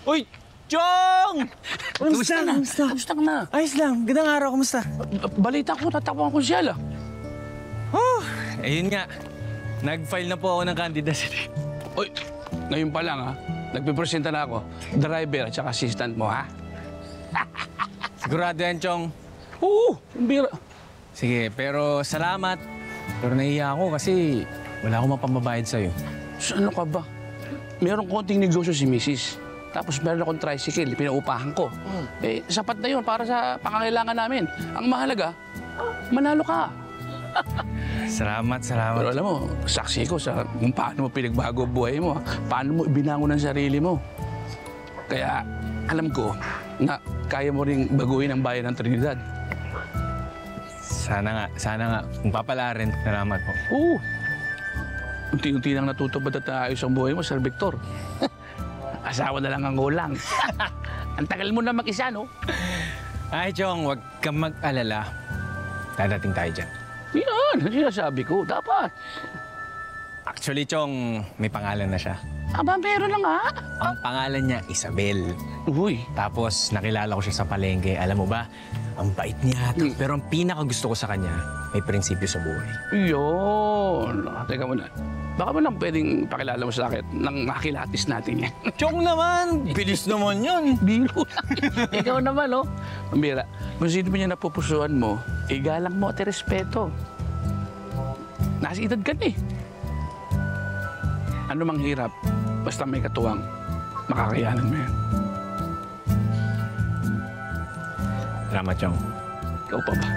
Uy! Chong! Kumusta? Kumusta ka na? Ayos lang. Gandang araw. Kumusta? Balita ko, tatakbo ang konsyela. Oh, ayun nga. Nag-file na po ako ng candidacy. Uy, ngayon pa lang ha. Nagpipresenta na ako. Driver at saka assistant mo ha. Sigurado yan, Chong. Oo, bira. Sige, pero salamat. Pero nahiya ako kasi wala akong mapambabayad sa'yo. So, ano ka ba? Meron konting negosyo si Mrs. Tapos meron akong tricycle, pinaupahan ko. Eh, sapat na yun para sa pangangailangan namin. Ang mahalaga, manalo ka. Salamat. Pero alam mo, saksi ko sa kung paano mo pinagbago buhay mo, paano mo ibinangon ang sarili mo. Kaya alam ko na kaya mo ring baguhin ang bayan ng Trinidad. Sana nga. Kung papala rin, salamat po. Oo. Unti-unti nang natutupad at naayos ang buhay mo, Sir Victor. Asawa na lang ang ulang. Ang tagal mo na mag-isa, no? Ay, Chong, huwag kang mag-alala. Dadating tayo dyan. Yan, ang sinasabi ko. Dapat. Actually, Chong, may pangalan na siya. Aba, meron na nga. Ang pangalan niya, Isabel. Uy. Tapos, nakilala ko siya sa palengke. Alam mo ba, ang bait niya. Pero ang pinakagusto ko sa kanya, may prinsipyo sa buhay. Yun. Teka muna. Baka mo lang pwedeng pakilala mo sa akin nang makilatis natin yan. Chong naman! Bilis naman yun! Biro lang. Ikaw naman, no? Mambira, kung sino man yung napupusuan mo, igalang mo at respeto. Nasa edad ka na eh. Ano mang hirap, basta may katuwang, makakayanan mo yan. Salamat, Chong. Ikaw pa ba?